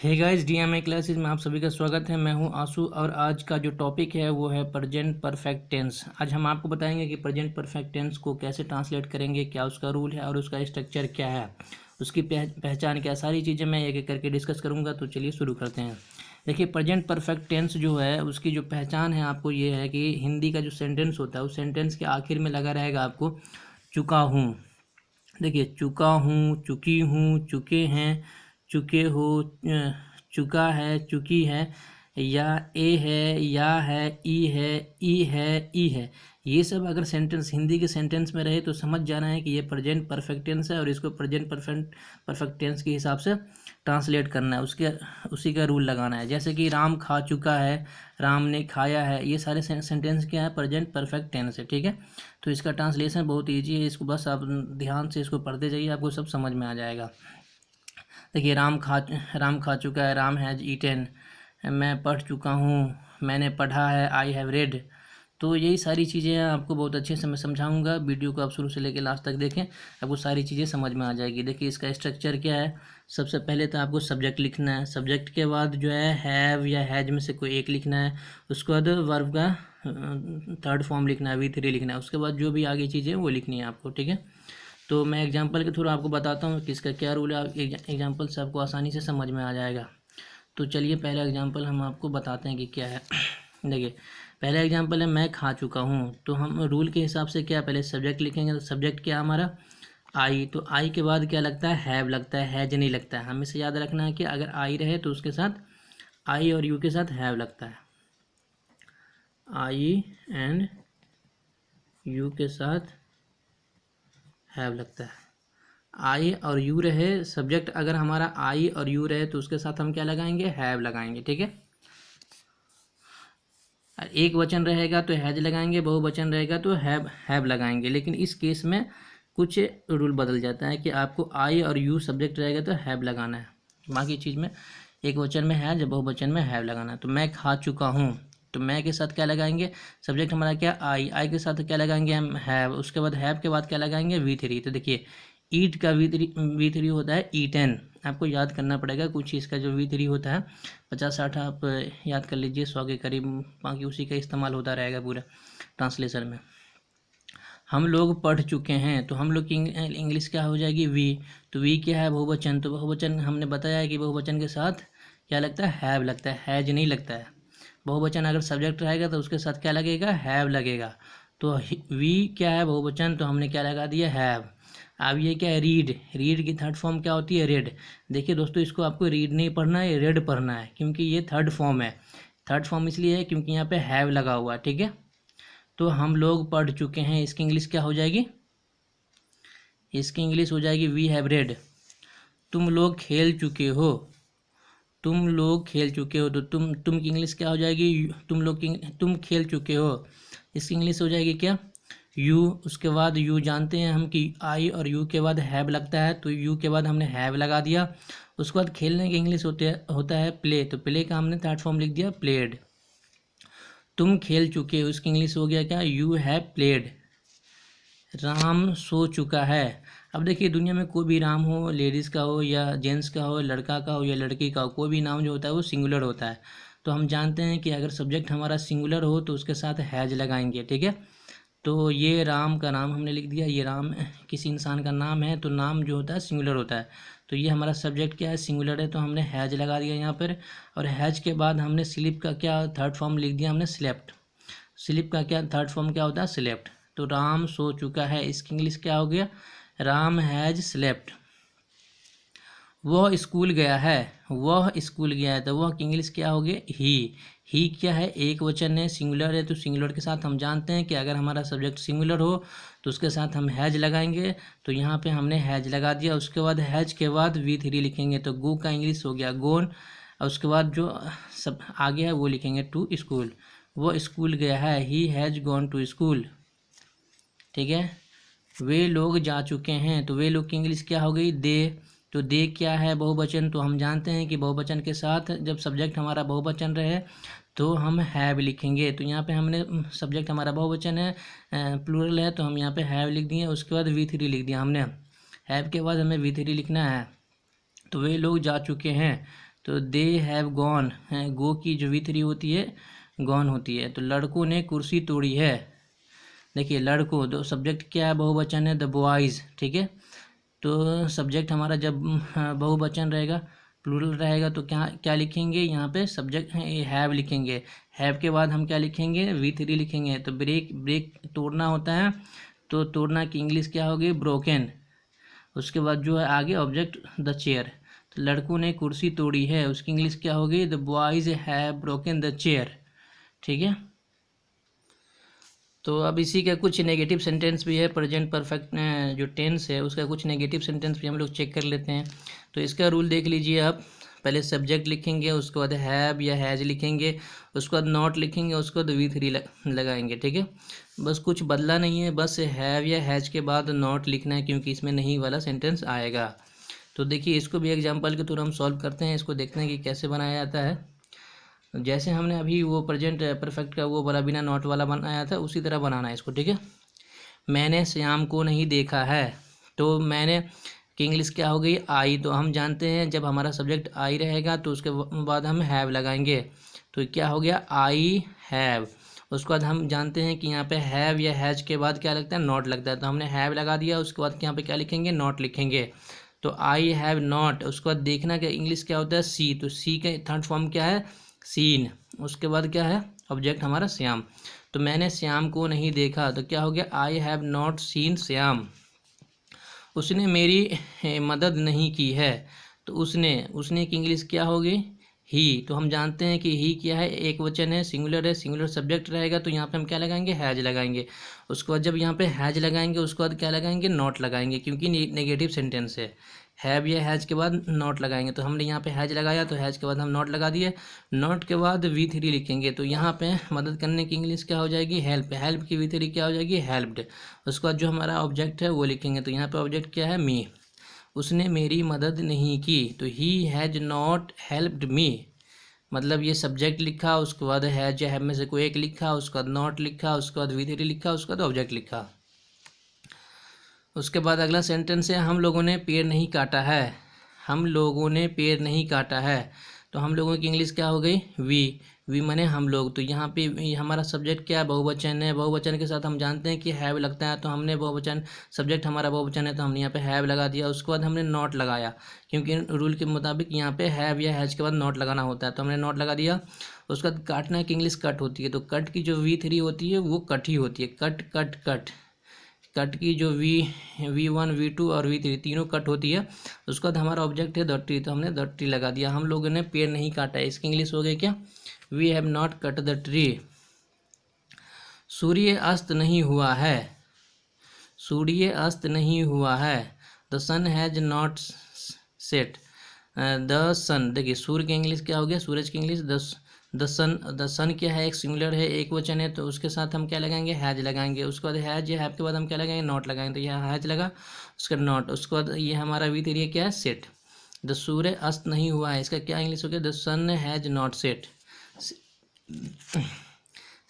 Hey guys, DMA classes में आप सभी का स्वागत है। मैं हूं आंसू और आज का जो टॉपिक है वो है प्रेजेंट परफेक्ट टेंस। आज हम आपको बताएंगे कि प्रेजेंट परफेक्ट टेंस को कैसे ट्रांसलेट करेंगे, क्या उसका रूल है और उसका स्ट्रक्चर क्या है, उसकी पहचान क्या, सारी चीज़ें मैं एक एक करके डिस्कस करूँगा। तो चलिए शुरू करते हैं। देखिए, प्रेजेंट परफेक्ट टेंस जो है उसकी जो पहचान है आपको ये है कि हिंदी का जो सेंटेंस होता है उस सेंटेंस के आखिर में लगा रहेगा आपको चुका हूँ। देखिए, चुका हूँ, चुकी हूँ, चुके हैं, चुके हो, चुका है, चुकी है, या ए है, या है, ई है, ई है, ई है। ये सब अगर सेंटेंस हिंदी के सेंटेंस में रहे तो समझ जाना है कि ये प्रेजेंट परफेक्ट टेंस है और इसको प्रेजेंट परफेक्ट टेंस के हिसाब से ट्रांसलेट करना है, उसी का रूल लगाना है। जैसे कि राम खा चुका है, राम ने खाया है, ये सारे सेंटेंस क्या है, प्रेजेंट परफेक्ट टेंस है। ठीक है, तो इसका ट्रांसलेशन बहुत ईजी है, इसको बस आप ध्यान से इसको पढ़ते जाइए, आपको सब समझ में आ जाएगा। देखिए, राम खा चुका है, राम हैज़ ईटन। मैं पढ़ चुका हूँ, मैंने पढ़ा है, आई हैव रेड। तो यही सारी चीज़ें आपको बहुत अच्छे से मैं समझाऊंगा। वीडियो को आप शुरू से लेकर लास्ट तक देखें, आपको सारी चीज़ें समझ में आ जाएगी। देखिए, इसका स्ट्रक्चर क्या है। सबसे पहले तो आपको सब्जेक्ट लिखना है। सब्जेक्ट के बाद जो है हैव या हैज में से कोई एक लिखना है। उसके बाद वर्ब का थर्ड फॉर्म लिखना है, V3 लिखना है। उसके बाद जो भी आगे चीज़ें वो लिखनी है आपको। ठीक है, तो मैं एग्जांपल के थ्रू आपको बताता हूँ कि इसका क्या रूल है। एग्जांपल से आपको आसानी से समझ में आ जाएगा। तो चलिए पहला एग्जांपल हम आपको बताते हैं कि क्या है। देखिए, पहला एग्जांपल है मैं खा चुका हूँ। तो हम रूल के हिसाब से क्या, पहले सब्जेक्ट लिखेंगे। तो सब्जेक्ट क्या हमारा आई, तो आई के बाद क्या लगता है, हैव लगता है, हैज नहीं लगता है। हमें से याद रखना है कि अगर आई रहे तो उसके साथ आई और यू के साथ हैव लगता है। आई एंड यू के साथ हैव लगता है। आई और यू रहे, सब्जेक्ट अगर हमारा आई और यू रहे तो उसके साथ हम क्या लगाएंगे, हैव लगाएंगे। ठीक है, एक वचन रहेगा तो हैज लगाएंगे, बहुवचन रहेगा तो हैव लगाएंगे। लेकिन इस केस में कुछ रूल बदल जाता है कि आपको आई और यू सब्जेक्ट रहेगा तो हैव लगाना है, बाकी चीज़ में एक वचन में हैज, बहुवचन में हैव लगाना है। तो मैं खा चुका हूँ, तो मैं के साथ क्या लगाएंगे, सब्जेक्ट हमारा क्या आई के साथ क्या लगाएंगे हम, हैव। उसके बाद हैव के बाद क्या लगाएंगे, V3। तो देखिए, ईट का V3 होता है ईटन। आपको याद करना पड़ेगा कुछ, इसका जो V3 होता है 50-60 आप याद कर लीजिए, 100 के करीब, बाकी उसी का इस्तेमाल होता रहेगा पूरा ट्रांसलेशन में। हम लोग पढ़ चुके हैं, तो हम लोग की इंग्लिश क्या हो जाएगी, वी। तो वी क्या है, बहुवचन। तो बहुवचन हमने बताया है कि बहुवचन के साथ क्या लगता है, हैव लगता है, हैज नहीं लगता है। बहुवचन अगर सब्जेक्ट रहेगा तो उसके साथ क्या लगेगा, हैव लगेगा। तो वी क्या है, बहुवचन, तो हमने क्या लगा दिया, हैव। अब ये क्या है, रीड। रीड की थर्ड फॉर्म क्या होती है, रेड। देखिए दोस्तों, इसको आपको रीड नहीं पढ़ना है, रेड पढ़ना है, क्योंकि ये थर्ड फॉर्म है। थर्ड फॉर्म इसलिए है क्योंकि यहाँ पे हैव लगा हुआ है। ठीक है, तो हम लोग पढ़ चुके हैं, इसकी इंग्लिश क्या हो जाएगी, इसकी इंग्लिश हो जाएगी वी हैव रेड। तुम लोग खेल चुके हो, तुम लोग खेल चुके हो, तो तुम की इंग्लिश क्या हो जाएगी, तुम लोग की, तुम खेल चुके हो, इसकी इंग्लिश हो जाएगी क्या, यू। उसके बाद यू जानते हैं हम कि आई और यू के बाद हैव लगता है, तो यू के बाद हमने हैव लगा दिया। उसके बाद खेलने की इंग्लिश होता है प्ले, तो प्ले का हमने थर्ड फॉर्म लिख दिया, प्लेड। तुम खेल चुके हो, उसकी इंग्लिश हो गया क्या, यू हैव प्लेड। राम सो चुका है। अब देखिए, दुनिया में कोई भी राम हो, लेडीज़ का हो या जेंट्स का हो, लड़का का हो या लड़की का हो, कोई भी नाम जो होता है वो सिंगुलर होता है। तो हम जानते हैं कि अगर सब्जेक्ट हमारा सिंगुलर हो तो उसके साथ हैज लगाएंगे। ठीक है, तो ये राम का नाम हमने लिख दिया, ये राम किसी इंसान का नाम है, तो नाम जो होता है सिंगुलर होता है। तो ये हमारा सब्जेक्ट क्या है, सिंगुलर है, तो हमने हैज लगा दिया यहाँ पर। और हैज के बाद हमने स्लीप का क्या थर्ड फॉर्म लिख दिया, हमने स्लेप्ट। स्लीप का क्या थर्ड फॉर्म क्या होता है, स्लेप्ट। तो राम सो चुका है, इसकी इंग्लिश क्या हो गया, राम हैज स्लेप्ट। वह स्कूल गया है, वह स्कूल गया है, तो वह की इंग्लिश क्या हो गया, ही क्या है, एक वचन है, सिंगुलर है, तो सिंगुलर के साथ हम जानते हैं कि अगर हमारा सब्जेक्ट सिंगुलर हो तो उसके साथ हम हैज लगाएंगे। तो यहाँ पे हमने हैज लगा दिया। उसके बाद हैज के बाद V3 लिखेंगे, तो गो का इंग्लिश हो गया गोन। और उसके बाद जो सब आगे है वो लिखेंगे टू स्कूल। वो स्कूल गया है, he has gone to school. ठीक है, वे लोग जा चुके हैं, तो वे लोग की इंग्लिश क्या हो गई, दे। तो दे क्या है, बहुवचन। तो हम जानते हैं कि बहुवचन के साथ जब सब्जेक्ट हमारा बहुवचन रहे तो हम हैव लिखेंगे। तो यहाँ पे हमने सब्जेक्ट हमारा बहुवचन है, प्लूरल है, तो हम यहाँ पे हैव लिख दिए। उसके बाद V3 लिख दिया हमने। हैव के बाद हमें V3 लिखना है। तो वे लोग जा चुके हैं, तो दे हैव गॉन, गो की जो V3 होती है गॉन होती है। तो लड़कों ने कुर्सी तोड़ी है। देखिए लड़कों, तो सब्जेक्ट क्या है, बहुवचन है, द बॉयज़, ठीक है। तो सब्जेक्ट हमारा जब बहुवचन रहेगा, प्लूरल रहेगा, तो क्या क्या लिखेंगे यहाँ पे, सब्जेक्ट हैव लिखेंगे। हैव के बाद हम क्या लिखेंगे, V3 लिखेंगे। तो ब्रेक, ब्रेक तोड़ना होता है, तो तोड़ना की इंग्लिश क्या होगी, ब्रोकन। उसके बाद जो है आगे ऑब्जेक्ट द चेयर। तो लड़कों ने कुर्सी तोड़ी है, उसकी इंग्लिश क्या होगी, the boys have broken the chair, ठीक है। तो अब इसी का कुछ नेगेटिव सेंटेंस भी है, प्रेजेंट परफेक्ट जो टेंस है उसका कुछ नेगेटिव सेंटेंस भी हम लोग चेक कर लेते हैं। तो इसका रूल देख लीजिए आप, पहले सब्जेक्ट लिखेंगे, उसके बाद हैव या हैज लिखेंगे, उसके बाद नॉट लिखेंगे, उसके बाद V3 लगाएंगे, ठीक है। बस कुछ बदला नहीं है, बस हैव या हैज के बाद नॉट लिखना है, क्योंकि इसमें नहीं वाला सेंटेंस आएगा। तो देखिए इसको भी एग्जाम्पल के थ्रू हम सॉल्व करते हैं, इसको देखते हैं कि कैसे बनाया जाता है। जैसे हमने अभी वो प्रेजेंट परफेक्ट का वो वाला बिना नॉट वाला बनाया था, उसी तरह बनाना है इसको, ठीक है। मैंने श्याम को नहीं देखा है, तो मैंने की इंग्लिश क्या हो गई, आई। तो हम जानते हैं जब हमारा सब्जेक्ट आई रहेगा तो उसके बाद हम हैव लगाएंगे, तो क्या हो गया, आई हैव। उसके बाद हम जानते हैं कि यहाँ पे हैव या हैज के बाद क्या लगता है, नॉट लगता है, तो हमने हैव लगा दिया। उसके बाद यहाँ पे क्या लिखेंगे, नॉट लिखेंगे। तो आई हैव नॉट, उसके बाद देखना क्या इंग्लिश क्या होता है, सी। तो सी का थर्ड फॉर्म क्या है, सीन। उसके बाद क्या है, ऑब्जेक्ट हमारा श्याम। तो मैंने श्याम को नहीं देखा, तो क्या हो गया, I have not seen Shyam. उसने मेरी मदद नहीं की है, तो उसने की इंग्लिश क्या होगी, ही। तो हम जानते हैं कि ही क्या है, एक वचन है, सिंगुलर है, सिंगुलर सब्जेक्ट रहेगा, तो यहाँ पे हम क्या लगाएंगे, हैज लगाएंगे। उसके बाद जब यहाँ पे हैज लगाएंगे उसके बाद क्या लगाएंगे, नॉट लगाएंगे, क्योंकि नेगेटिव सेंटेंस है। हैव या हैज के बाद नॉट लगाएंगे, तो हमने यहाँ पे हैज लगाया, तो हैज के बाद हम नॉट लगा दिए। नॉट के बाद V3 लिखेंगे, तो यहाँ पे मदद करने की इंग्लिश क्या हो जाएगी, हेल्प। हेल्प की V3 क्या हो जाएगी, हेल्प्ड। उसके बाद जो हमारा ऑब्जेक्ट है वो लिखेंगे, तो यहाँ पे ऑब्जेक्ट क्या है, मी। उसने मेरी मदद नहीं की, तो he has not helped me. मतलब ये सब्जेक्ट लिखा, उसके बाद हैज या हैव में से कोई एक लिखा, उसके बाद नॉट लिखा, उसके बाद V3 लिखा, उसके बाद ऑब्जेक्ट लिखा। उसके बाद अगला सेंटेंस है, हम लोगों ने पेड़ नहीं काटा है। हम लोगों ने पेड़ नहीं काटा है, तो हम लोगों की इंग्लिश क्या हो गई, वी माने हम लोग। तो यहाँ पे हमारा सब्जेक्ट क्या है, बहुवचन है। बहुवचन के साथ हम जानते हैं कि हैव लगता है, तो हमने बहुवचन, सब्जेक्ट हमारा बहुवचन है, तो हमने यहाँ पे हैव लगा दिया। उसके बाद हमने नॉट लगाया, क्योंकि रूल के मुताबिक यहाँ पे हैव या हैज के बाद नॉट लगाना होता है, तो हमने नॉट लगा दिया। उसके बाद काटना की इंग्लिश कट होती है, तो कट की जो V3 होती है वो कट ही होती है, कट कट कट। कट की जो V1 V2 और V3 तीनों कट होती है। उसके बाद हमारा ऑब्जेक्ट है द ट्री, तो हमने द ट्री लगा दिया। हम लोगों ने पेड़ नहीं काटा है, इसकी इंग्लिश हो गई क्या, we have not cut the tree. सूर्य अस्त नहीं हुआ है, सूर्य अस्त नहीं हुआ है। The sun has not set. The sun, देखिए सूर्य की इंग्लिश क्या हो गया, सूरज की इंग्लिश द सन क्या है, एक सिंगुलर है, एक वचन है, तो उसके साथ हम क्या लगाएंगे, हैज लगाएंगे। उसके बाद हैज या हैव के बाद हम क्या लगाएंगे, नॉट लगाएंगे, तो यह हैज लगा, उसका नॉट। उसके बाद ये हमारा V3 क्या है, सेट। द सूर्य अस्त नहीं हुआ है, इसका क्या इंग्लिश हो गया, the sun has not set.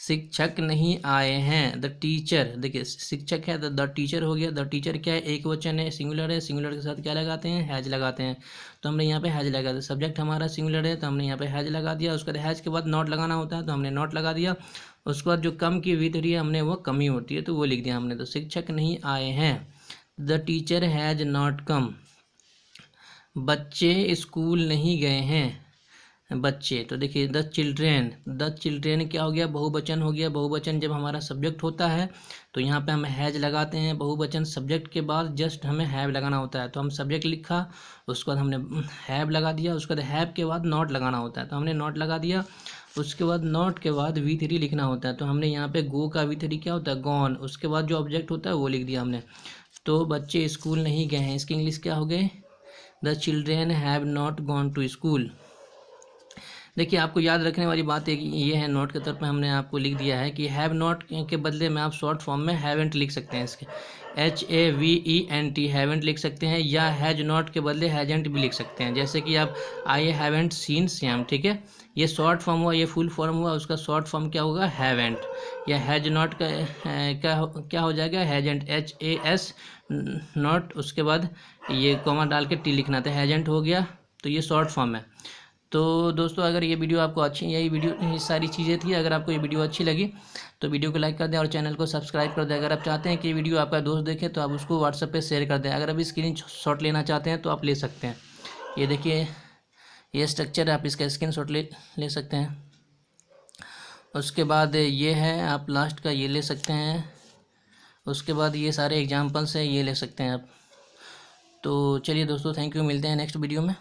शिक्षक नहीं आए हैं, द टीचर। देखिए शिक्षक है, द टीचर हो गया। द टीचर क्या है, एक वचन है, सिंगुलर है, सिंगुलर के साथ क्या लगाते हैं, हैज लगाते हैं, तो हमने यहाँ पे हैज लगा दिया। सब्जेक्ट हमारा सिंगुलर है, तो हमने यहाँ पे हैज लगा दिया। उसके बाद हैज के बाद नॉट लगाना होता है, तो हमने नॉट लगा दिया। उसके बाद जो कम की V3 है हमने वो कमी होती है, तो वो लिख दिया हमने। तो शिक्षक नहीं आए हैं, the teacher has not come. बच्चे स्कूल नहीं गए हैं, बच्चे। तो देखिए द चिल्ड्रेन क्या हो गया, बहुवचन हो गया। बहुवचन जब हमारा सब्जेक्ट होता है तो यहाँ पे हम हैज लगाते हैं। बहुवचन सब्जेक्ट के बाद जस्ट हमें हैव लगाना होता है, तो हम सब्जेक्ट लिखा, उसके बाद हमने हैव लगा दिया। उसके बाद हैव के बाद नॉट लगाना होता है, तो हमने नॉट लगा दिया। उसके बाद नॉट के बाद V3 लिखना होता है, तो हमने यहाँ पे गो का V3 क्या होता है, गॉन। उसके बाद जो ऑब्जेक्ट होता है वो लिख दिया हमने। तो बच्चे स्कूल नहीं गए हैं, इसकी इंग्लिश क्या हो गई, the children have not gone to school. देखिए आपको याद रखने वाली बात एक ये है, नोट के तौर पे हमने आपको लिख दिया है कि हैव नॉट के बदले में आप शॉर्ट फॉर्म में हैवेंट लिख सकते हैं। इसके HAVENT हैवेंट लिख सकते हैं, या हैज नॉट के बदले हैजेंट भी लिख सकते हैं। जैसे कि आप आई हैवेंट सीन श्याम, ठीक है, ये शॉर्ट फॉर्म हुआ, ये फुल फॉर्म हुआ, उसका शॉर्ट फॉर्म क्या होगा, हैवेंट। या हैज नॉट का क्या हो जाएगा, हैजेंट, HAS नॉट, उसके बाद ये कॉमा डाल के टी लिखना था, हैजेंट हो गया। तो ये शॉर्ट फॉर्म है। तो दोस्तों अगर ये वीडियो आपको अच्छी, यही वीडियो, ये सारी चीज़ें थी। अगर आपको ये वीडियो अच्छी लगी तो वीडियो को लाइक कर दें और चैनल को सब्सक्राइब कर दें। अगर आप चाहते हैं कि ये वीडियो आपका दोस्त देखे तो आप उसको व्हाट्सएप पे शेयर कर दें। अगर आप स्क्रीन शॉट लेना चाहते हैं तो आप ले सकते हैं। ये देखिए ये स्ट्रक्चर है, आप इसका स्क्रीन शॉट ले सकते हैं। उसके बाद ये है, आप लास्ट का ये ले सकते हैं। उसके बाद ये सारे एग्जाम्पल्स हैं, ये ले सकते हैं आप। तो चलिए दोस्तों, थैंक यू, मिलते हैं नेक्स्ट वीडियो में।